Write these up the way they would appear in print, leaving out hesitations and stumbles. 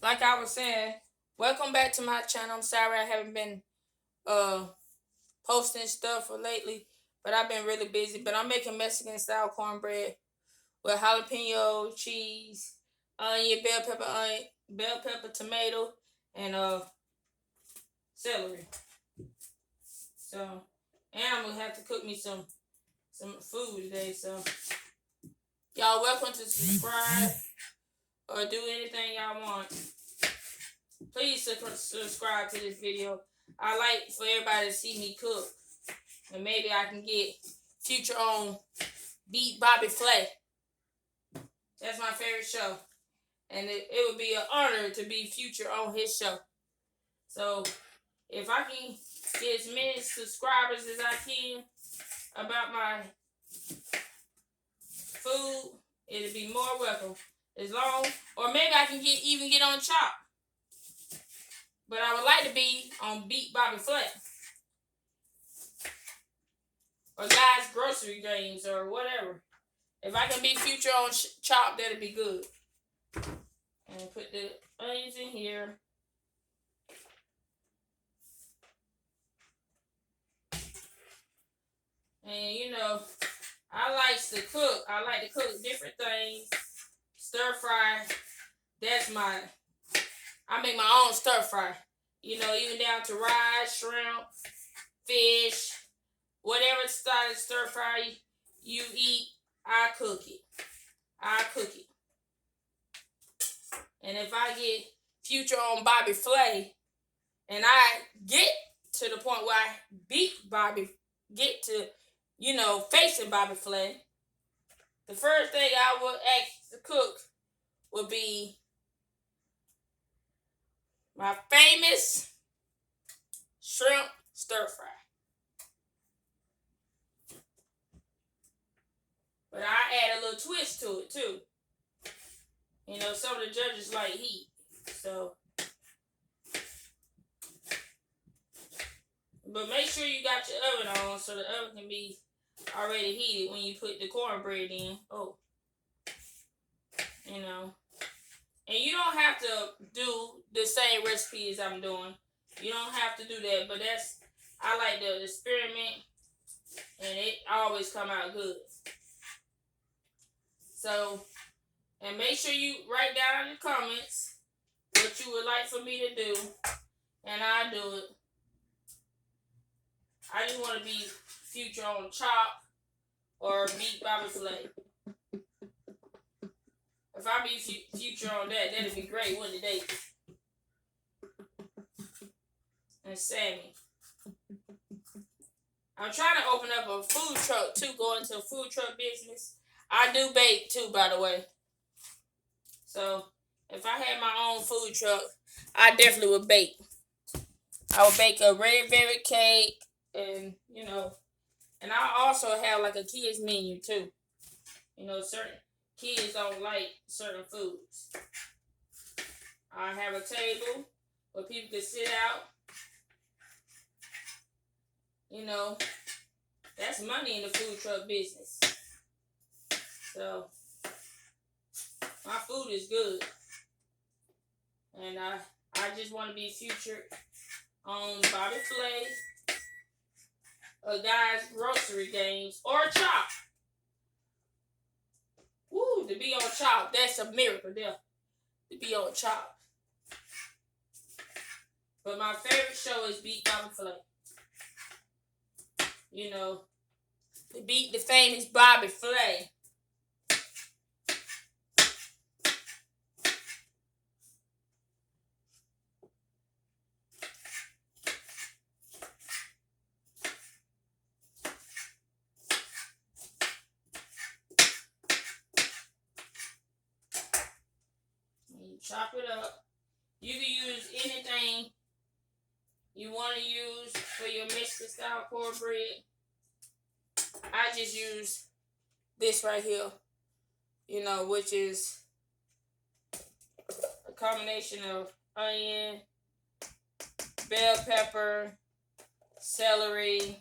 like I was saying, welcome back to my channel. I'm sorry I haven't been uh posting stuff for lately, but I've been really busy. But I'm making Mexican style cornbread with jalapeno, cheese, bell pepper, tomato, and celery. So, and I'm gonna have to cook me some food today. So, y'all welcome to subscribe or do anything y'all want. Please subscribe to this video. I like for everybody to see me cook. And maybe I can get future on Beat Bobby Flay. That's my favorite show. And it would be an honor to be future on his show. So if I can get as many subscribers as I can about my food, it'll be more welcome. As long, or maybe I can even get on Chop. But I would like to be on Beat Bobby Flay. Or Guys Grocery Games or whatever. If I can be future on Chop, that'd be good. And put the onions in here. And you know, I like to cook. I like to cook different things. Stir fry. I make my own stir fry. You know, even down to rice, shrimp, fish, whatever style of stir fry you eat, I cook it. And if I get future on Bobby Flay, and I get to the point where I beat Bobby, get to, facing Bobby Flay, the first thing I would ask to cook would be my famous shrimp stir fry. But I add a little twist to it too. You know, some of the judges like heat. So, but make sure you got your oven on so the oven can be already heated when you put the cornbread in. Oh, you know. And you don't have to do the same recipe as I'm doing. You don't have to do that, but I like the experiment, and it always come out good. So, and make sure you write down in the comments what you would like for me to do, and I'll do it. I just want to be future on Chop or Beat Bobby Flay. If I be future on that, that'd be great, wouldn't it, Dave? And Sammy. I'm trying to open up a food truck too, go into a food truck business. I do bake too, by the way. So if I had my own food truck, I definitely would bake. I would bake a red velvet cake, and and I also have like a kids menu too. You know, certain kids don't like certain foods. I have a table where people can sit out. You know, that's money in the food truck business. So, my food is good. And I just want to be featured on Bobby Flay, Guys Grocery Games, or Chop. Woo, to be on Chop, that's a miracle there. To be on Chop. But my favorite show is Beat Bobby Flay. You know, to beat the famous Bobby Flay. You chop it up. You can use anything you want to use for your Mexican style cornbread. I just use this right here, which is a combination of onion, bell pepper, celery,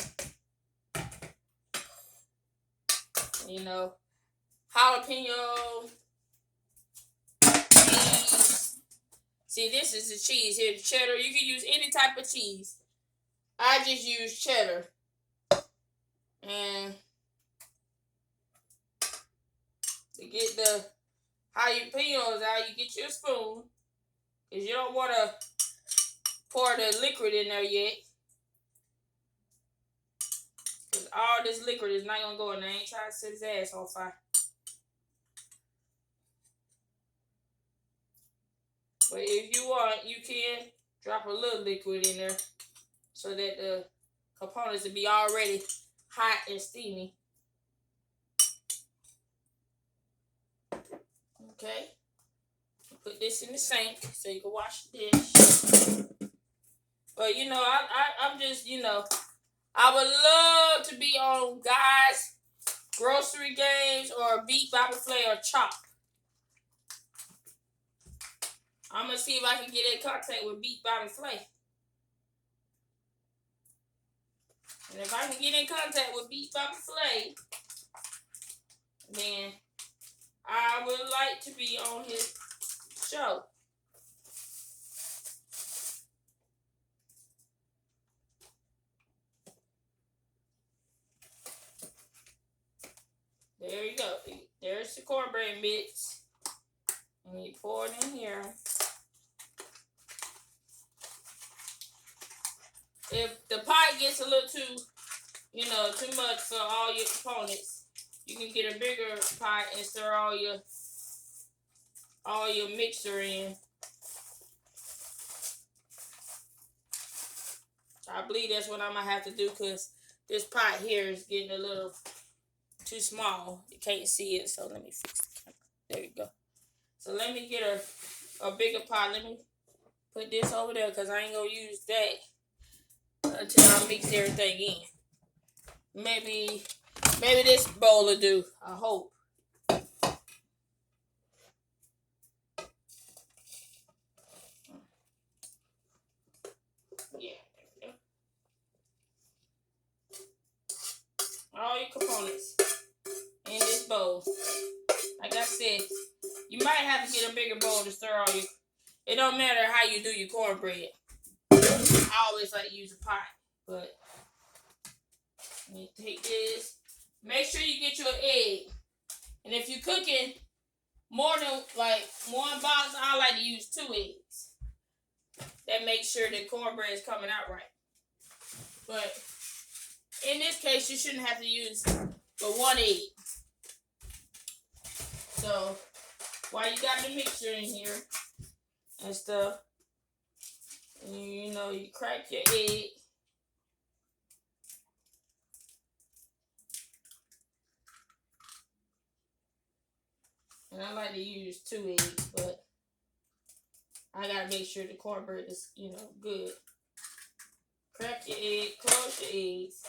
jalapeno, cheese, See, this is the cheese here, the cheddar. You can use any type of cheese. I just use cheddar. And to get the jalapeños out, you get your spoon. Because you don't want to pour the liquid in there yet. Because all this liquid is not going to go in there. I ain't trying to set his ass on fire. But if you want, you can drop a little liquid in there so that the components will be already hot and steamy. Okay. Put this in the sink so you can wash the dish. But you know, I'm just, you know, I would love to be on Guys Grocery Games or Beat Bobby Flay or Chop. I'm gonna see if I can get in contact with Beat Bobby Flay. And if I can get in contact with Beat Bobby Flay, then I would like to be on his show. There you go. There's the cornbread mix. And you pour it in here. If the pie gets a little too, you know, too much for all your components, you can get a bigger pot and stir all your mixture in. I believe that's what I'm gonna have to do because this pot here is getting a little too small. You can't see it, so let me fix the camera. There you go. So let me get a bigger pot. Let me put this over there because I ain't gonna use that until I mix everything in. Maybe this bowl will do. I hope. Yeah. All your components in this bowl. Like I said, you might have to get a bigger bowl to stir all your. It don't matter how you do your cornbread. I always like to use a pot, but you take this. Make sure you get your egg. And if you're cooking more than like one box, I like to use 2 eggs. That makes sure the cornbread is coming out right. But in this case, you shouldn't have to use but 1 egg. So while you got the mixture in here and stuff, you know, you crack your egg. And I like to use 2 eggs, but I gotta make sure the cornbread is, you know, good. Crack your egg, close your eggs.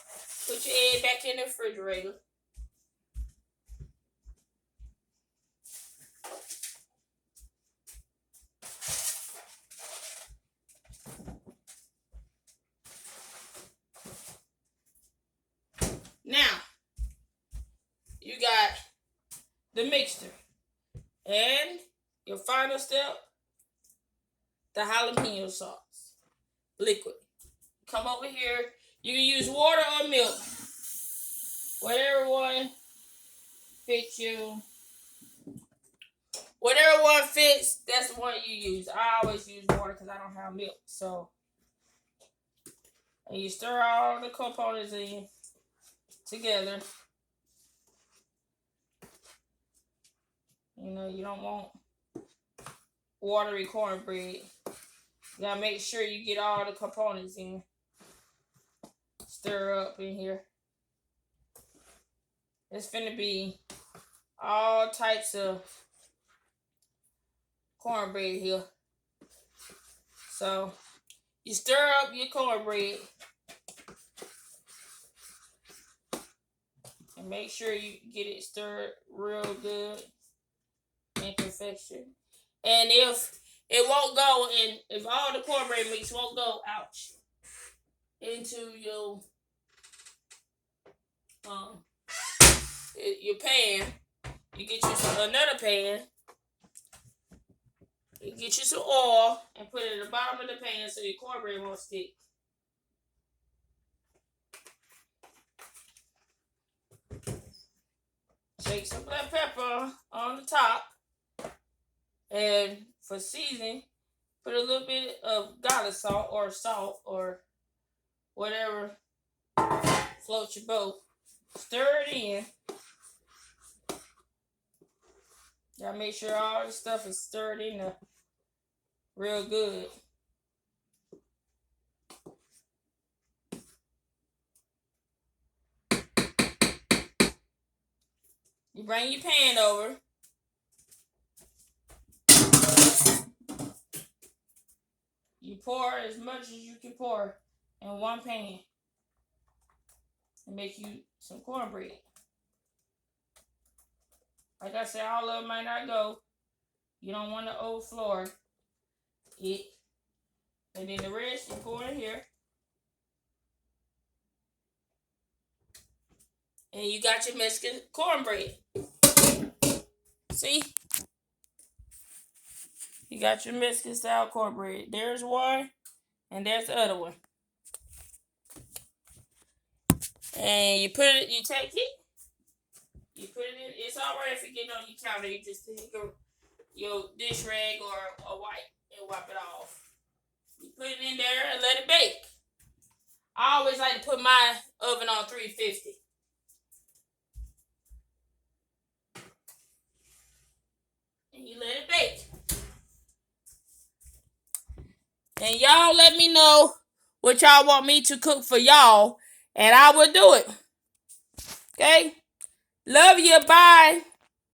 Put your egg back in the refrigerator. Now, you got the mixture. And your final step, the jalapeno sauce. Liquid. Come over here. You can use water or milk. Whatever one fits you. Whatever one fits, that's the one you use. I always use water because I don't have milk. So, and you stir all the components in together. You know, you don't want watery cornbread. You gotta make sure you get all the components in. Stir up in here. It's finna be all types of cornbread here. So, you stir up your cornbread. And make sure you get it stirred real good in perfection. And if it won't go, and if all the cornbread mix won't go, ouch, into your pan, you get you another pan You get you some oil and put it at the bottom of the pan so your cornbread won't stick. Shake some black pepper on the top. And for seasoning, put a little bit of garlic salt or whatever floats your boat. Stir it in. Gotta make sure all the stuff is stirred in there real good. You bring your pan over. You pour as much as you can pour in one pan and make you some cornbread. Like I said, all of it might not go. You don't want to overflow it. And then the rest you pour in here. And you got your Mexican cornbread. See? You got your Mexican style cornbread. There's one, and there's the other one. And you take it, you put it in. It's alright if you get on your counter. You just take your dish rag or a wipe and wipe it off. You put it in there and let it bake. I always like to put my oven on 350. And you let it bake. And y'all let me know what y'all want me to cook for y'all, and I will do it. Okay? Love you. Bye.